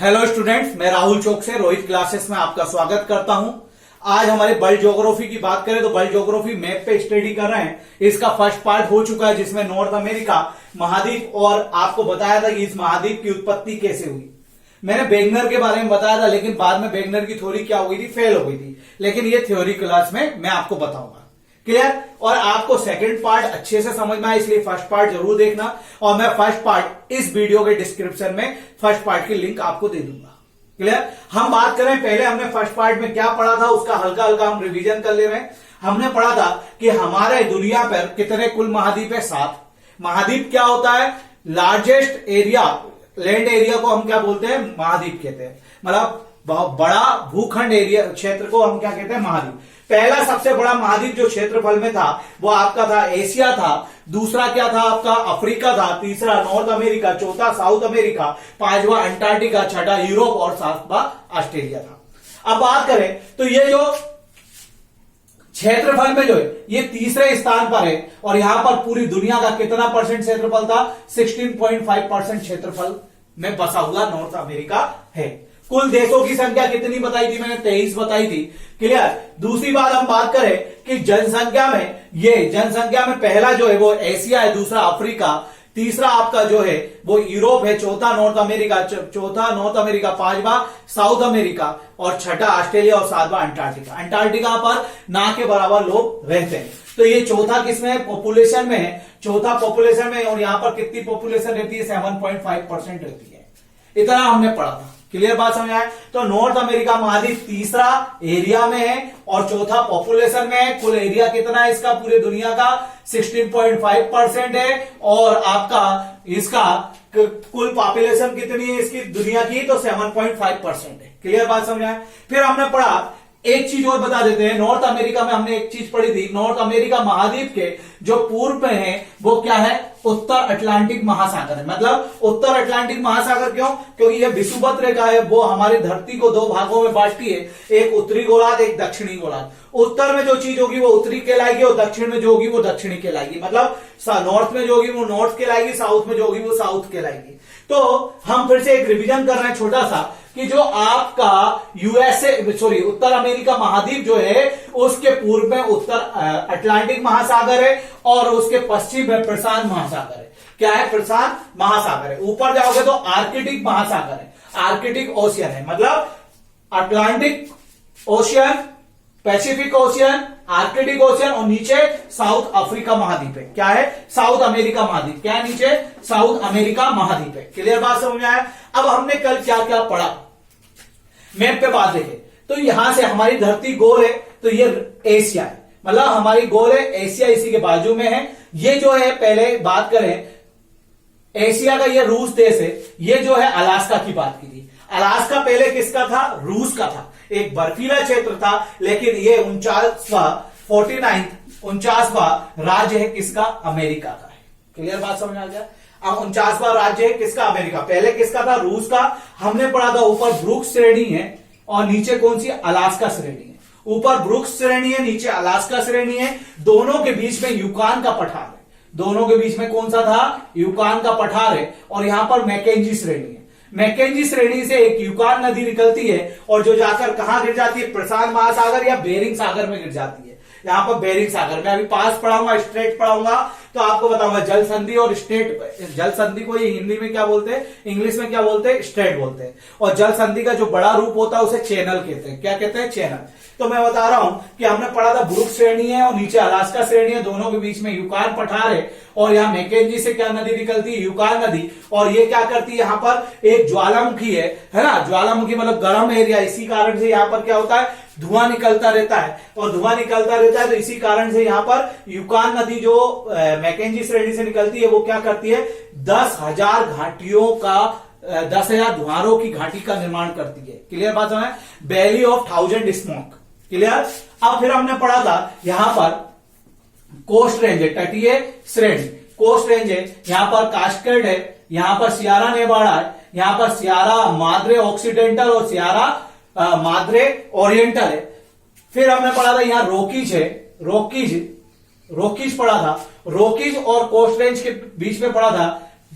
Hello students, मैं राहुल चौक से Rohit classes में आपका स्वागत करता हूं। आज हमारे वर्ल्ड ज्योग्राफी की बात करें तो वर्ल्ड ज्योग्राफी मैप पे स्टडी कर रहे हैं। इसका फर्स्ट पार्ट हो चुका है जिसमें नॉर्थ अमेरिका महाद्वीप और आपको बताया था कि इस महाद्वीप की उत्पत्ति कैसे हुई। मैंने वेगनर के बारे में बताया था, लेकिन बाद में वेगनर की थ्योरी क्या हो गई थी, फेल हो गई थी। लेकिन ये थ्योरी क्लास में मैं आपको बताऊंगा। क्लियर? और आपको सेकंड पार्ट अच्छे से समझ में आए इसलिए फर्स्ट पार्ट जरूर देखना, और मैं फर्स्ट पार्ट इस वीडियो के डिस्क्रिप्शन में फर्स्ट पार्ट की लिंक आपको दे दूंगा। क्लियर? हम बात करें, पहले हमने फर्स्ट पार्ट में क्या पढ़ा था उसका हल्का हल्का हम रिवीजन कर ले रहे हैं। हमने पढ़ा था कि हमारे दुनिया पर कितने कुल महाद्वीप है? 7। महाद्वीप क्या होता है? लार्जेस्ट एरिया, लैंड एरिया को हम क्या बोलते हैं? महाद्वीप कहते हैं। मतलब बहुत बड़ा भूखंड एरिया क्षेत्र को हम क्या कहते हैं? महाद्वीप। पहला सबसे बड़ा महाद्वीप जो क्षेत्रफल में था वो आपका था एशिया था, दूसरा क्या था आपका? अफ्रीका था, तीसरा नॉर्थ अमेरिका, चौथा साउथ अमेरिका, पांचवा अंटार्कटिका, छठा यूरोप और सातवां ऑस्ट्रेलिया था। अब बात करें तो ये जो क्षेत्रफल में जो है ये तीसरे स्थान पर है, और यहां पर पूरी दुनिया का कितना परसेंट क्षेत्रफल था? 16.5% क्षेत्रफल में बसा हुआ नॉर्थ अमेरिका है। कुल देशों की संख्या कितनी बताई थी मैंने? 23 बताई थी। क्लियर? दूसरी बात हम बात करें कि जनसंख्या में पहला जो है वो एशिया है, दूसरा अफ्रीका, तीसरा आपका जो है वो यूरोप है, चौथा नॉर्थ अमेरिका, पांचवा साउथ अमेरिका और छठा ऑस्ट्रेलिया और सातवां अंटार्कटिका। अंटार्कटिका पर ना के बराबर लोग रहते हैं। तो ये चौथा किसमें है? पॉपुलेशन में है, चौथा पॉपुलेशन में। और यहां पर कितनी पॉपुलेशन रहती है? 7.5% रहती है। इतना हमने पढ़ा था। क्लियर बात समझ आए? तो नॉर्थ अमेरिका महाद्वीप तीसरा एरिया में है और चौथा पॉपुलेशन में है। कुल एरिया कितना है इसका? पूरे दुनिया का 16.5% है। और आपका इसका कुल पॉपुलेशन कितनी है इसकी दुनिया की? तो 7.5% है। क्लियर बात समझ आए? फिर हमने पढ़ा, एक चीज और बता देते हैं। नॉर्थ अमेरिका में हमने एक चीज पढ़ी थी, नॉर्थ अमेरिका महाद्वीप के जो पूर्व में है वो क्या है? उत्तर अटलांटिक महासागर है। मतलब उत्तर अटलांटिक महासागर क्यों? क्योंकि यह विषुवत रेखा है, वो हमारी धरती को दो भागों में बांटती है, एक उत्तरी गोलार्ध, एक दक्षिणी गोलार्ध। उत्तर में जो चीज होगी वो उत्तरी कहलाएगी और दक्षिण में जो होगी वो दक्षिणी कहलाएगी। मतलब नॉर्थ में जो होगी वो नॉर्थ कहलाएगी, साउथ में जो होगी वो साउथ कहलाएगी। तो हम फिर से एक रिवीजन कर रहे हैं छोटा सा, कि जो आपका उत्तर अमेरिका महाद्वीप जो है उसके पूर्व में उत्तर अटलांटिक महासागर है और उसके पश्चिम में प्रशांत महासागर है। क्या है? प्रशांत महासागर है। ऊपर जाओगे तो आर्कटिक महासागर है, आर्कटिक ओशियन है। मतलब Atlantic ocean, Pacific ocean, Arctic ocean, और नीचे साउथ अफ्रीका महाद्वीप है। क्या है? साउथ अमेरिका महाद्वीप। क्या है? नीचे साउथ अमेरिका महाद्वीप है। क्लियर बात समझ में आया? अब हमने कल क्या क्या पढ़ा, मैप पे बात देखे तो यहां से हमारी धरती गोल है, तो ये एशिया है। मतलब हमारी गोल है एशिया, इसी के बाजू में है। ये जो है, पहले बात करें एशिया का, ये रूस देश है। ये जो है अलास्का की बात की थी। अलास्का पहले किसका था? रूस का था। एक बर्फीला क्षेत्र था, लेकिन ये 49वां राज्य है किसका? अमेरिका का है। क्लियर बात समझ आ गया? अब 49वां राज्य है किसका? अमेरिका। पहले किसका था? रूस का। हमने पढ़ा था ऊपर ब्रुक्स श्रेणी है और नीचे कौन सी? अलास्का श्रेणी है। ऊपर ब्रुक्स श्रेणी है, नीचे अलास्का श्रेणी है। दोनों के बीच में यूकान का पठार है। दोनों के बीच में कौन सा था? यूकान का पठार है। और यहां पर मैकेंजी श्रेणी है। मैकेंजी श्रेणी से एक यूकान नदी निकलती है और जो जाकर कहां गिर जाती है? प्रशांत महासागर या बेरिंग सागर में गिर जाती है। यहां पर बेरिंग सागर में अभी पास पढ़ाऊंगा, स्ट्रेट पढ़ाऊंगा तो आपको बताऊंगा जल संधि और स्ट्रेट। जल संधि को ये हिंदी में क्या बोलते हैं? इंग्लिश में क्या बोलते हैं? स्ट्रेट बोलते हैं। और जल संधि का जो बड़ा रूप होता है उसे चैनल कहते हैं। क्या कहते हैं? चैनल। तो मैं बता रहा हूं कि हमने पढ़ा था ब्रुक्स श्रेणी है और नीचे अलास्का श्रेणी है, दोनों के बीच में यूकान पठार है। और यहाँ मैकेंजी से क्या नदी निकलती है? यूकान नदी। और ये क्या करती है? यहाँ पर एक ज्वालामुखी है ना? ज्वालामुखी मतलब गर्म एरिया, इसी कारण से यहाँ पर क्या होता है? धुआं निकलता रहता है। और धुआं निकलता रहता है तो इसी कारण से यहाँ पर यूकान नदी जो मैकेंजी श्रेणी से निकलती है वो क्या करती है? 10,000 घाटियों का 10,000 धुआरों की घाटी का निर्माण करती है। क्लियर बात है? Valley of 1000 smoke. क्लियर? अब फिर हमने पढ़ा था यहां पर कोस्ट रेंज है, तटीय श्रेणी। कोस्ट रेंज है, यहां पर कास्केड है, यहां पर सियारा नेवाडा है, यहां पर सियारा माद्रे ऑक्सीडेंटल और सियारा माद्रे ओरिएंटल है। फिर हमने पढ़ा था यहां रोकीज है, रोकीज पढ़ा था। रोकीज और कोस्ट रेंज के बीच में पढ़ा था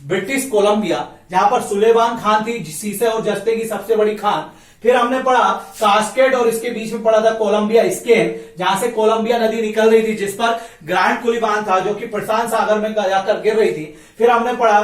ब्रिटिश कोलंबिया, जहां पर सुलेमान खान थी, सीसे और जस्ते की सबसे बड़ी खान। फिर हमने पढ़ा कास्केड और इसके बीच में पढ़ा था कोलंबिया स्केन, जहां से कोलंबिया नदी निकल रही थी, जिस पर ग्रैंड कुलीबान था जो कि प्रशांत सागर में जाकर गिर रही थी। फिर हमने पढ़ा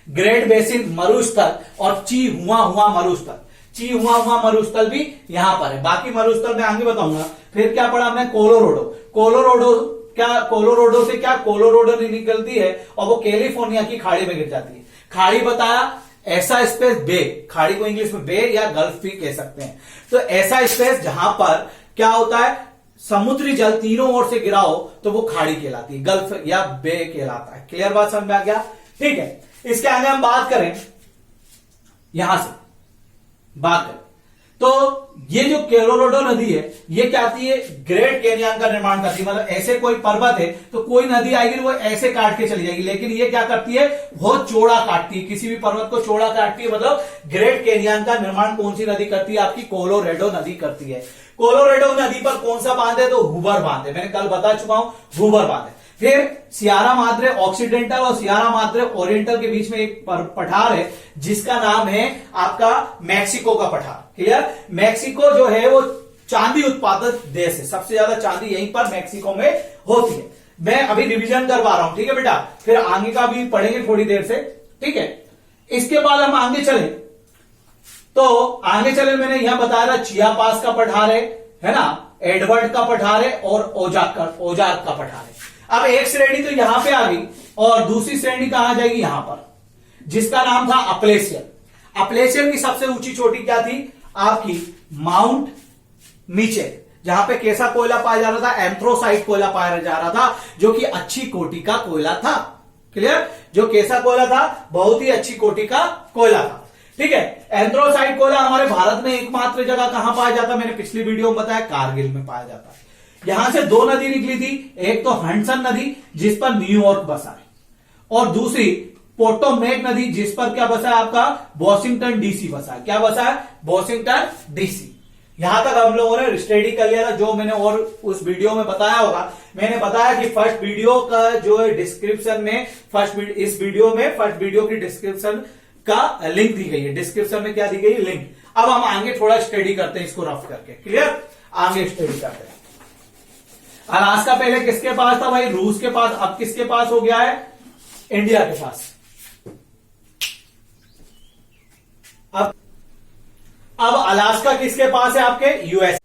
ग्रेट बेसिन मरुस्थल और ची हुआ मरुस्थल। ची हुआ मरुस्थल भी यहां पर है, बाकी मरुस्थल मैं आगे बताऊंगा। फिर क्या पढ़ा हमने कोलोराडो। कोलोराडो से क्या कोलोराडो निकलती है और वो कैलिफोर्निया की खाड़ी में गिर जाती है। खाड़ी बताया ऐसा स्पेस बे, खाड़ी को इंग्लिश में बे या गल्फ भी कह सकते हैं। तो ऐसा स्पेस जहां पर क्या होता है, समुद्री जल तीनों ओर से गिरा हो तो वो खाड़ी कहलाती है, गल्फ या बे कहलाता है। क्लियर बात समझ में आ गया? ठीक है, इसके आगे हम बात करें, यहां से बात करें तो ये जो कोलोराडो नदी है ये क्या आती है, ग्रेट कैनियन का निर्माण करती है। मतलब ऐसे कोई पर्वत है तो कोई नदी आएगी वो ऐसे काट के चली जाएगी, लेकिन ये क्या करती है, बहुत चौड़ा काटती है, किसी भी पर्वत को चौड़ा काटती है। मतलब ग्रेट कैनियन का निर्माण कौन सी नदी करती है, आपकी कोलोराडो नदी करती है। कोलोराडो नदी पर कौन सा बांध है, तो हूवर बांध है, मैंने कल बता चुका हूं, हूवर बांध है। फिर सियारा माद्रे ऑक्सीडेंटल और सियारा माद्रे ओरिएंटल के बीच में एक पठार है जिसका नाम है आपका मैक्सिको का पठार। क्लियर? मैक्सिको जो है वो चांदी उत्पादक देश है, सबसे ज्यादा चांदी यहीं पर मैक्सिको में होती है। मैं अभी रिवीजन करवा रहा हूं, ठीक है बेटा, फिर आगे का भी पढ़ेंगे थोड़ी देर से, ठीक है। इसके बाद हम आगे चले तो आगे चले मैंने यहां बताया था चियापास का पठार है ना, एडवर्ड का पठार है और ओजाक का पठार है। अब एक श्रेणी तो यहां पे आ गई और दूसरी श्रेणी कहां जाएगी, यहां पर, जिसका नाम था अपलेशियन। अपलेशियन की सबसे ऊंची चोटी क्या थी आपकी, माउंट मीचेल, जहां पे कैसा कोयला पाया जा रहा था, एंथ्रोसाइट कोयला पाया जा रहा था, जो कि अच्छी कोटि का कोयला था। क्लियर? जो कैसा कोयला था, बहुत ही अच्छी कोटि का कोयला था। ठीक है, एंथ्रोसाइट कोयला हमारे भारत में एकमात्र जगह कहां पाया जाता है, मैंने पिछली वीडियो में बताया, कारगिल में पाया जाता है। यहां से दो नदी निकली थी, एक तो हडसन नदी जिस पर न्यूयॉर्क बसा है, और दूसरी पोटोमेक नदी जिस पर क्या बसा है, आपका वॉशिंगटन डीसी बसा है। क्या बसा है, वॉशिंगटन डीसी। यहां तक हम लोगों ने स्टडी कर लिया था, जो मैंने और उस वीडियो में बताया होगा। मैंने बताया कि फर्स्ट वीडियो का जो है डिस्क्रिप्शन में, इस वीडियो में फर्स्ट वीडियो की डिस्क्रिप्शन का लिंक दी गई है। डिस्क्रिप्शन में क्या दी गई, लिंक। अब हम आगे थोड़ा स्टडी करते हैं इसको रफ करके। क्लियर? आगे स्टडी करते हैं। अलास्का पहले किसके पास था भाई, रूस के पास, अब किसके पास हो गया है, इंडिया के पास। अब अलास्का किसके पास है, आपके यूएस।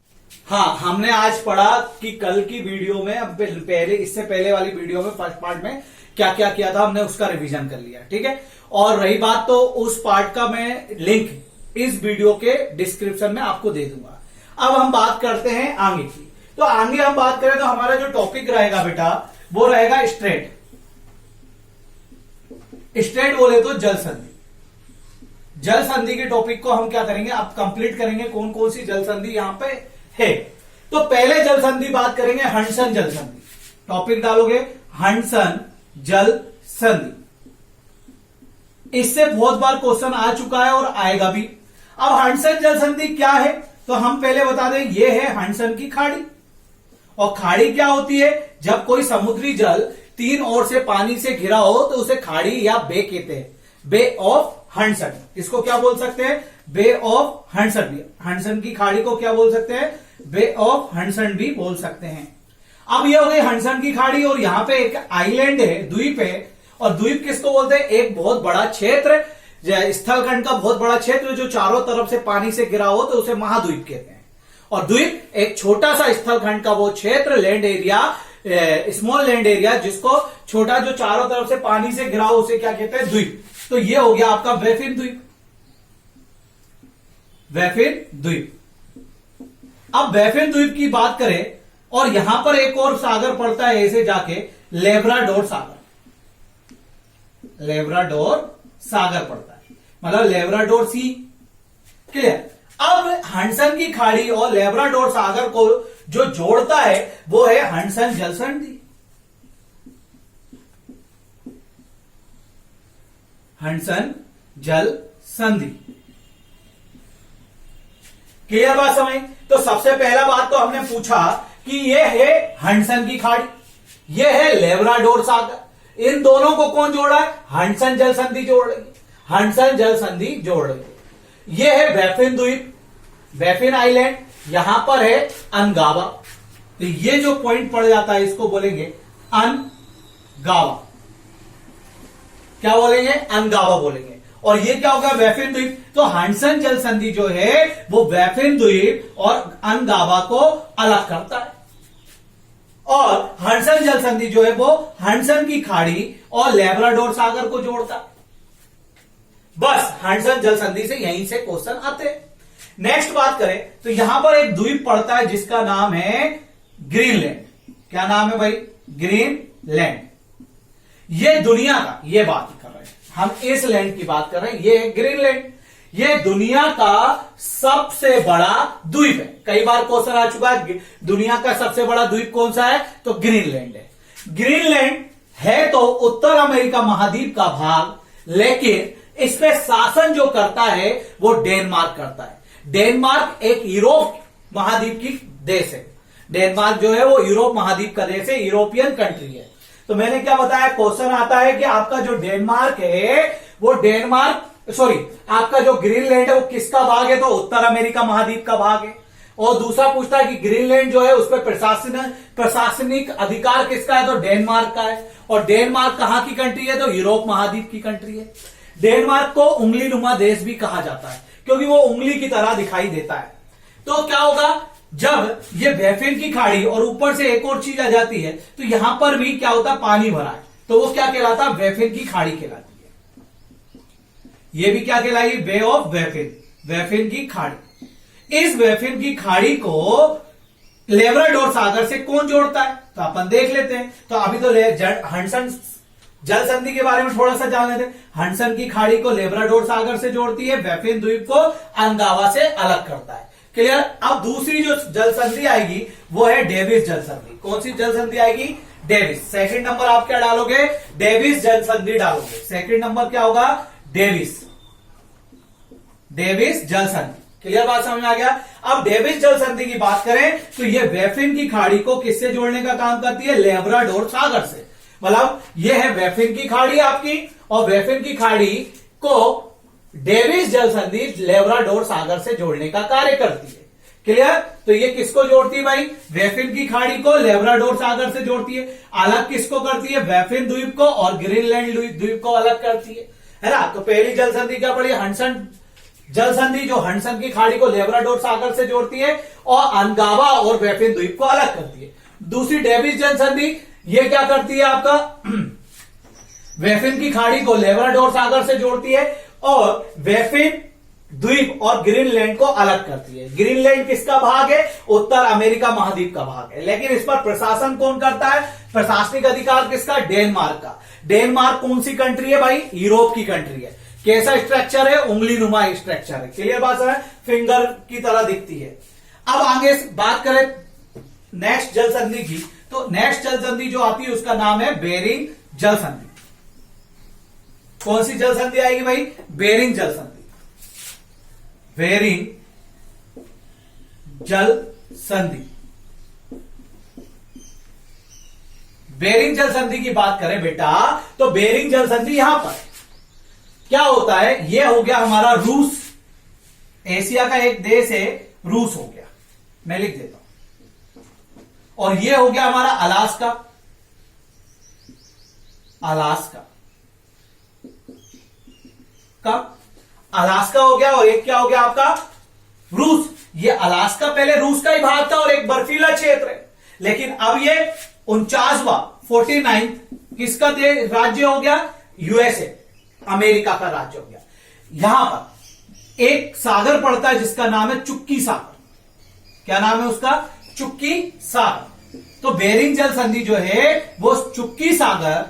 हाँ, हमने आज पढ़ा कि कल की वीडियो में, अब पहले, इससे पहले वाली वीडियो में फर्स्ट पार्ट में क्या क्या किया था हमने, उसका रिवीजन कर लिया। ठीक है, और रही बात तो उस पार्ट का मैं लिंक इस वीडियो के डिस्क्रिप्शन में आपको दे दूंगा। अब हम बात करते हैं आगे की। तो आगे हम बात करें तो हमारा जो टॉपिक रहेगा बेटा वो रहेगा स्ट्रेट बोले तो जल संधि। जल संधि के टॉपिक को हम क्या करेंगे, अब कंप्लीट करेंगे, कौन कौन सी जल संधि यहां पे है। तो पहले जल संधि बात करेंगे हडसन जल संधि। टॉपिक डालोगे हडसन जल संधि। इससे बहुत बार क्वेश्चन आ चुका है और आएगा भी। अब हडसन जल संधि क्या है, तो हम पहले बता दें, ये है हडसन की खाड़ी। और खाड़ी क्या होती है, जब कोई समुद्री जल तीन ओर से पानी से घिरा हो तो उसे खाड़ी या बे कहते हैं, बे ऑफ हडसन। इसको क्या बोल सकते हैं, बे ऑफ हडसन। हडसन की खाड़ी को क्या बोल सकते हैं, बे ऑफ हडसन भी बोल सकते हैं। अब ये हो गई हडसन की खाड़ी, और यहां पे एक आइलैंड है, द्वीप है। और द्वीप किसको बोलते हैं, एक बहुत बड़ा क्षेत्र, स्थलखंड का बहुत बड़ा क्षेत्र जो चारों तरफ से पानी से घिरा हो तो उसे महाद्वीप कहते हैं। और द्वीप एक छोटा सा स्थलखंड का वो क्षेत्र, land area, small land area, जिसको छोटा, जो चारों तरफ से पानी से घिरा हो उसे क्या कहते हैं, द्वीप। तो ये हो गया आपका बैफिन द्वीप। बैफिन द्वीप। अब बैफिन द्वीप की बात करें, और यहां पर एक और सागर पड़ता है ऐसे जाके, लेब्राडोर सागर। लेब्राडोर सागर पड़ता है, मतलब लेब्राडोर सी। क्लियर? अब हडसन की खाड़ी और लेब्राडोर सागर को जो जोड़ता है वो है हडसन जल संधि। हडसन जल संधि। क्लियर बात समझ? तो सबसे पहला बात तो हमने पूछा कि ये है हडसन की खाड़ी, ये है लेब्राडोर सागर। इन दोनों को कौन जोड़ा है? हडसन जल संधि जोड़ रही है, हडसन जल संधि जोड़ रही है। ये है बैफिन द्वीप, बैफिन आइलैंड, यहां पर है अनगावा। तो ये जो पॉइंट पड़ जाता है इसको बोलेंगे अनगावा। क्या बोलेंगे? अनगावा बोलेंगे। और ये क्या होगा? बैफिन द्वीप। तो हडसन जल संधि जो है वो बैफिन द्वीप और अनगावा को अलग करता है, और हडसन जल संधि जो है वो हडसन की खाड़ी और लेब्राडोर सागर को जोड़ता है। बस हडसन जल संधि से यहीं से क्वेश्चन आते हैं। नेक्स्ट बात करें तो यहां पर एक द्वीप पड़ता है जिसका नाम है ग्रीनलैंड। क्या नाम है भाई? ग्रीनलैंड। ये दुनिया का, ये बात कर रहे हैं हम, इस लैंड की बात कर रहे हैं, ये है ग्रीनलैंड। ये दुनिया का सबसे बड़ा द्वीप है। कई बार क्वेश्चन आ चुका है दुनिया का सबसे बड़ा द्वीप कौन सा है, तो ग्रीनलैंड है। ग्रीनलैंड है तो उत्तर अमेरिका महाद्वीप का भाग, लेकिन इस पे शासन जो करता है वो डेनमार्क करता है। डेनमार्क एक यूरोप महाद्वीप की देश है। डेनमार्क जो है वो यूरोप महाद्वीप का देश है, यूरोपियन कंट्री है। तो मैंने क्या बताया, क्वेश्चन आता है कि आपका जो डेनमार्क है वो आपका जो ग्रीनलैंड है वो किसका भाग है, तो उत्तर अमेरिका महाद्वीप का भाग है। और दूसरा पूछता है कि ग्रीनलैंड जो है उस पर प्रशासनिक अधिकार किसका है, तो डेनमार्क का है। और डेनमार्क कहां की कंट्री है, तो यूरोप महाद्वीप की कंट्री है। डेनमार्क को उंगली नुमा देश भी कहा जाता है क्योंकि वो उंगली की तरह दिखाई देता है। तो क्या होगा, जब ये बैफिन की खाड़ी और ऊपर से एक और चीज आ जाती है तो यहां पर भी क्या होता है, पानी भरा है, तो वो क्या कहलाता है, बैफिन की खाड़ी कहलाती है। ये भी क्या कहलाएगी, बे ऑफ बैफिन, बैफिन की खाड़ी। इस बैफिन की खाड़ी को लेब्राडोर सागर से कौन जोड़ता है, तो अपन देख लेते हैं। तो अभी तो हडसन जल संधि के बारे में थोड़ा सा जान लेते हैं। हडसन की खाड़ी को लेब्राडोर सागर से जोड़ती है, बैफिन द्वीप को अनगावा से अलग करता है। क्लियर? अब दूसरी जो जल संधि आएगी वो है डेविस जल संधि। कौन सी जल संधि आएगी, डेविस। सेकंड नंबर आप क्या डालोगे, डेविस जल संधि डालोगे। सेकंड नंबर क्या होगा, डेविस, डेविस जल संधि। क्लियर बात समझ में आ गया? अब डेविस जल संधि की बात करें तो ये बैफिन की खाड़ी को किससे जोड़ने का काम करती है, लेब्राडोर सागर से। मतलब ये है बैफिन की खाड़ी आपकी, और बैफिन की खाड़ी को डेविस जल संधि लेब्राडोर सागर से जोड़ने का कार्य करती है। क्लियर? तो ये किसको जोड़ती है भाई, बैफिन की खाड़ी को लेब्राडोर सागर से जोड़ती है। अलग किसको करती है, बैफिन द्वीप को, और ग्रीनलैंड द्वीप को अलग करती है ना। तो पहली जल संधि क्या पड़ी, हडसन जल संधि, जो हडसन की खाड़ी को लेब्राडोर सागर से जोड़ती है और अनगावा और बैफिन द्वीप को अलग करती है। दूसरी डेविस जल संधि, ये क्या करती है आपका, बैफिन की खाड़ी को लेब्राडोर सागर से जोड़ती है और बैफिन द्वीप और ग्रीनलैंड को अलग करती है। ग्रीनलैंड किसका भाग है, उत्तर अमेरिका महाद्वीप का भाग है। लेकिन इस पर प्रशासन कौन करता है, प्रशासनिक अधिकार किसका, डेनमार्क का। डेनमार्क कौन सी कंट्री है भाई, यूरोप की कंट्री है। कैसा स्ट्रक्चर है, उंगली नुमा स्ट्रक्चर है। क्लियर बात है, फिंगर की तरह दिखती है। अब आगे बात करें नेक्स्ट जल संधि की, तो नेक्स्ट जल संधि जो आती है उसका नाम है बेरिंग जल संधि। कौन सी जल संधि आएगी भाई, बेरिंग जल संधि, बेरिंग जल संधि। बेरिंग जल संधि की बात करें बेटा, तो बेरिंग जल संधि यहां पर क्या होता है, यह हो गया हमारा रूस, एशिया का एक देश है रूस हो गया, मैं लिख देता हूं। और यह हो गया हमारा अलास्का, अलास्का का अलास्का हो गया, और एक क्या हो गया आपका, रूस। ये अलास्का पहले रूस का ही भाग था और एक बर्फीला क्षेत्र है, लेकिन अब ये 49वां किसका राज्य हो गया, यूएसए, अमेरिका का राज्य हो गया। यहां पर एक सागर पड़ता है जिसका नाम है चुक्की सागर। क्या नाम है उसका, चुक्की सागर। तो बेरिंग जल संधि जो है वो चुक्की सागर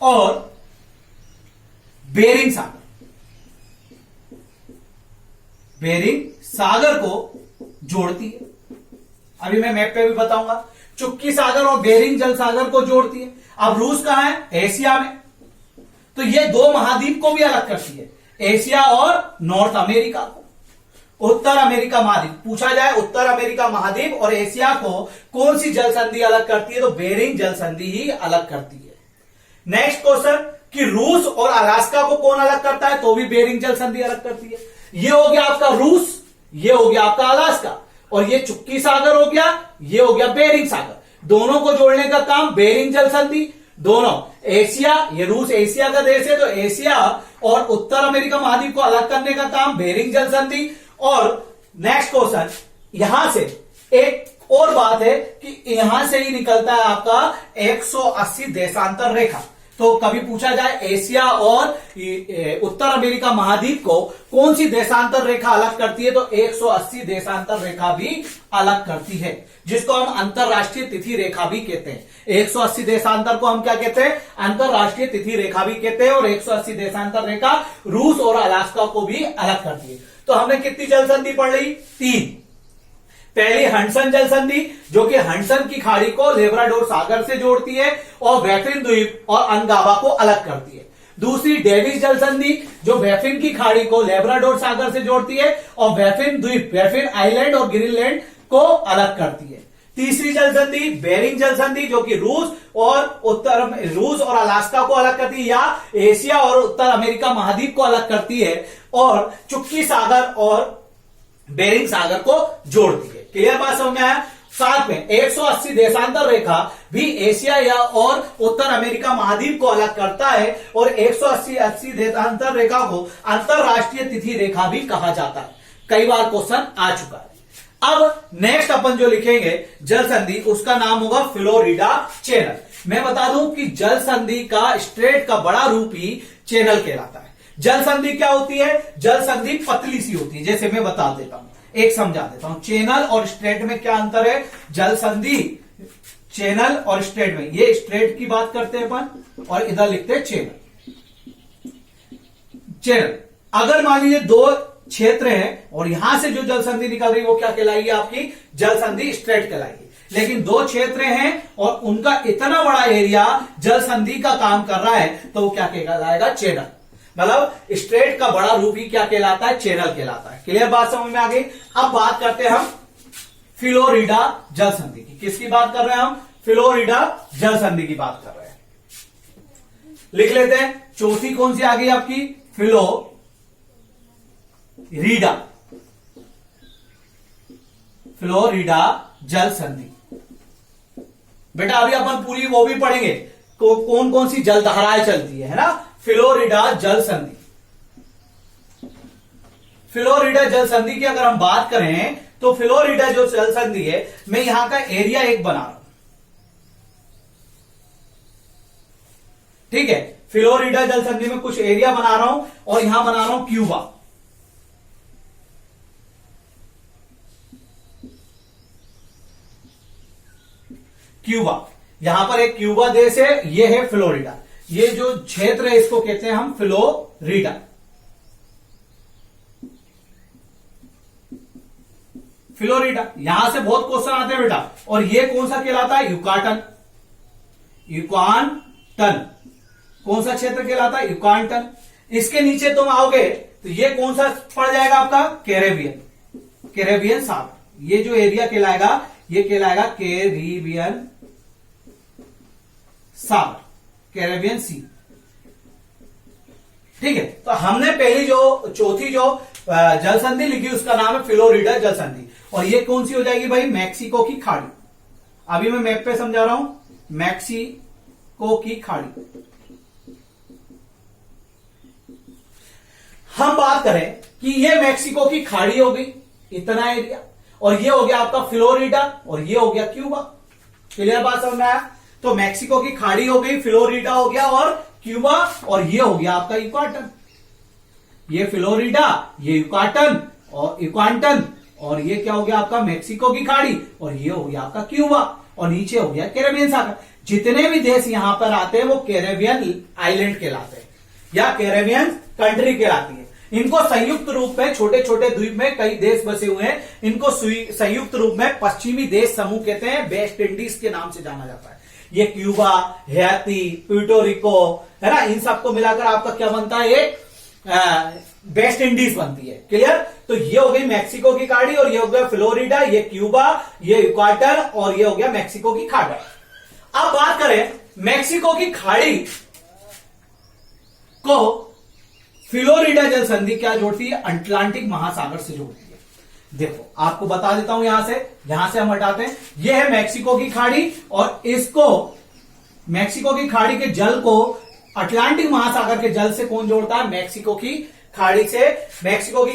और बेरिंग सागर, बेरिंग सागर को जोड़ती है। अभी मैं मैप पे भी बताऊंगा। चुक्की सागर और बेरिंग जल सागर को जोड़ती है। अब रूस कहां है, एशिया में, तो ये दो महाद्वीप को भी अलग करती है, एशिया और नॉर्थ अमेरिका को। उत्तर अमेरिका महाद्वीप पूछा जाए, उत्तर अमेरिका महाद्वीप और एशिया को कौन सी जल संधि अलग करती है, तो बेरिंग जल संधि ही अलग करती है। नेक्स्ट क्वेश्चन कि रूस और अलास्का को कौन अलग करता है, तो भी बेरिंग जल संधि अलग करती है। ये हो गया आपका रूस, ये हो गया आपका अलास्का, और ये चुक्की सागर हो गया, ये हो गया बेरिंग सागर। दोनों को जोड़ने का काम बेरिंग जल संधि। दोनों एशिया, ये रूस एशिया का देश है, तो एशिया और उत्तर अमेरिका महाद्वीप को अलग करने का काम बेरिंग जल संधि। और नेक्स्ट क्वेश्चन, यहां से एक और बात है कि यहां से ही निकलता है आपका 180 देशांतर रेखा। तो कभी पूछा जाए एशिया और उत्तर अमेरिका महाद्वीप को कौन सी देशांतर रेखा अलग करती है, तो 180 देशांतर रेखा भी अलग करती है, जिसको हम अंतरराष्ट्रीय तिथि रेखा भी कहते हैं। 180 देशांतर को हम क्या कहते हैं, अंतरराष्ट्रीय तिथि रेखा भी कहते हैं। और 180 देशांतर रेखा रूस और अलास्का को भी अलग करती है। तो हमने कितनी जल संधि पढ़ ली, 3। पहली हडसन जल संधि, जो कि हडसन की खाड़ी को लेब्राडोर सागर से जोड़ती है और बैफिन द्वीप और अंगावा को अलग करती है। दूसरी डेविस जल संधि, जो बैफिन की खाड़ी को लेब्राडोर सागर से जोड़ती है और बैफिन द्वीप, बैफिन आइलैंड और ग्रीनलैंड को अलग करती है। तीसरी जल संधि बेरिंग जल संधि, जो कि रूस और अलास्का को अलग करती है, या एशिया और उत्तर अमेरिका महाद्वीप को अलग करती है, और चुक्की सागर और बेरिंग सागर को जोड़ती है। क्लियर बात समझ में आया। साथ में 180 देशांतर रेखा भी एशिया या और उत्तर अमेरिका महाद्वीप को अलग करता है, और 180 देशांतर रेखा को अंतरराष्ट्रीय तिथि रेखा भी कहा जाता है। कई बार क्वेश्चन आ चुका है। अब नेक्स्ट अपन जो लिखेंगे जल संधि, उसका नाम होगा फ्लोरिडा चैनल। मैं बता दूं कि जल संधि का स्ट्रेट का बड़ा रूप ही चैनल कहलाता है। जल संधि क्या होती है, जल संधि पतली सी होती है, जैसे मैं बता देता हूं, एक समझा देता हूं। चैनल और स्ट्रेट में क्या अंतर है, जल संधि चैनल और स्ट्रेट में, ये स्ट्रेट की बात करते हैं अपन और इधर लिखते हैं चैनल। चैनल अगर मान लीजिए 2 क्षेत्र हैं और यहां से जो जल संधि निकल रही है वो क्या कहलाएगी, आपकी जल संधि स्ट्रेट कहलाएगी। लेकिन 2 क्षेत्र हैं और उनका इतना बड़ा एरिया जल संधि का काम कर रहा है, तो वो क्या कहलाएगा, चैनल। मतलब स्ट्रेट का बड़ा रूप ही क्या कहलाता है, चैनल कहलाता है। क्लियर बात समझ में आ गई। अब बात करते हैं हम फ्लोरिडा जल संधि की। किसकी बात कर रहे हैं हम, फ्लोरिडा जल संधि की बात कर रहे हैं। लिख लेते हैं। चौथी कौन सी आ गई आपकी, फ्लोरिडा, फ्लोरिडा जल संधि। बेटा अभी अपन पूरी वो भी पढ़ेंगे, कौन कौन सी जल धाराएं चलती है ना। फ्लोरिडा जल संधि, फ्लोरिडा जल संधि की अगर हम बात करें तो फ्लोरिडा जो जल संधि है, मैं यहां का एरिया एक बना रहा हूं, ठीक है। फ्लोरिडा जल संधि में कुछ एरिया बना रहा हूं और यहां बना रहा हूं क्यूबा। क्यूबा, यहां पर एक क्यूबा देश है, ये है फ्लोरिडा। ये जो क्षेत्र है इसको कहते हैं हम फ्लोरिडा। फ्लोरिडा, यहां से बहुत क्वेश्चन आते हैं बेटा। और ये कौन सा कहलाता है, युकाटन। युकाटन कौन सा क्षेत्र कहलाता है, युकाटन। इसके नीचे तुम आओगे तो ये कौन सा पड़ जाएगा आपका, कैरेबियन, कैरेबियन सागर। ये जो एरिया कहलाएगा ये कहलाएगा कैरेबियन सागर, कैरेबियन सी, ठीक है। तो हमने पहली जो चौथी जो जल संधि लिखी उसका नाम है फ्लोरिडा जल संधि। और ये कौन सी हो जाएगी भाई, मैक्सिको की खाड़ी। अभी मैं मैप पे समझा रहा हूं, मैक्सिको की खाड़ी। हम बात करें कि ये मैक्सिको की खाड़ी हो गई, इतना एरिया, और ये हो गया आपका फ्लोरिडा और ये हो गया क्यूबा। क्लियर बात समझ में आया। तो मैक्सिको की खाड़ी हो गई, फ्लोरिडा हो गया और क्यूबा, और ये हो गया आपका युकाटन। ये फ्लोरिडा, ये युकाटन और युकाटन, और ये क्या हो गया आपका मैक्सिको की खाड़ी, और ये हो गया आपका क्यूबा, और नीचे हो गया कैरेबियन सागर। जितने भी देश यहां पर आते हैं वो कैरेबियन आइलैंड कहलाते हैं या कैरेबियन कंट्री कहलाती है। इनको संयुक्त रूप में, छोटे छोटे द्वीप में कई देश बसे हुए हैं, इनको संयुक्त रूप में पश्चिमी देश समूह कहते हैं, वेस्ट इंडीज के नाम से जाना जाता है। ये क्यूबा, हैती, प्यूर्टोरिको है ना, इन सबको मिलाकर आपका क्या बनता है, ये वेस्ट इंडीज बनती है। क्लियर। तो ये हो गई मैक्सिको की खाड़ी, और ये हो गया फ्लोरिडा, ये क्यूबा, ये युकाटन, और ये हो गया मैक्सिको की खाड़ी। अब बात करें मैक्सिको की खाड़ी को फ्लोरिडा जल संधि क्या जोड़ती है? अटलांटिक महासागर से जोड़ती है। देखो आपको बता देता हूं यहां से हम हटाते हैं। यह है मैक्सिको की खाड़ी और इसको मैक्सिको की खाड़ी के जल को अटलांटिक महासागर के जल से कौन जोड़ता है? मैक्सिको की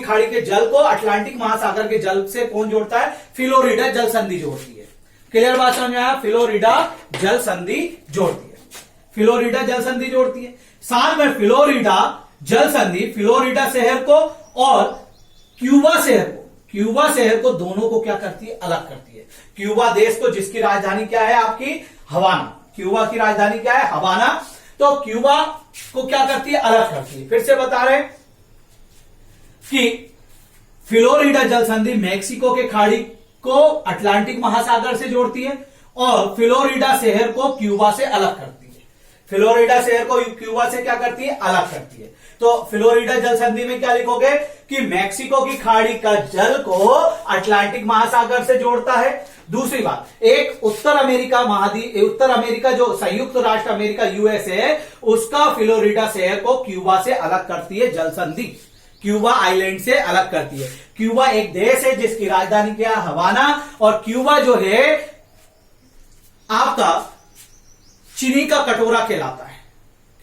खाड़ी के जल को अटलांटिक महासागर के जल से कौन जोड़ता है? फ्लोरिडा जल संधि जोड़ती है। क्लियर बात समझ में आया? फ्लोरिडा जल संधि जोड़ती है, फ्लोरिडा जल संधि जोड़ती है। साथ में फ्लोरिडा जल संधि फ्लोरिडा शहर को और क्यूबा शहर को दोनों को क्या करती है? अलग करती है। क्यूबा देश को, जिसकी राजधानी क्या है आपकी? हवाना। क्यूबा की राजधानी क्या है? हवाना। तो क्यूबा को क्या करती है? अलग करती है। फिर से बता रहे हैं कि फ्लोरिडा जल संधि मैक्सिको के खाड़ी को अटलांटिक महासागर से जोड़ती है और फ्लोरिडा शहर को क्यूबा से अलग करती है। फ्लोरिडा शहर को क्यूबा से क्या करती है? अलग करती है। तो फ्लोरिडा जल संधि में क्या लिखोगे कि मैक्सिको की खाड़ी का जल को अटलांटिक महासागर से जोड़ता है। दूसरी बात, एक उत्तर अमेरिका जो संयुक्त राष्ट्र अमेरिका यूएस है, उसका फ्लोरिडा शहर को क्यूबा से अलग करती है जल संधि, क्यूबा आइलैंड से अलग करती है। क्यूबा एक देश है जिसकी राजधानी क्या है? हवाना। और क्यूबा जो है आपका चीनी का कटोरा कहलाता है।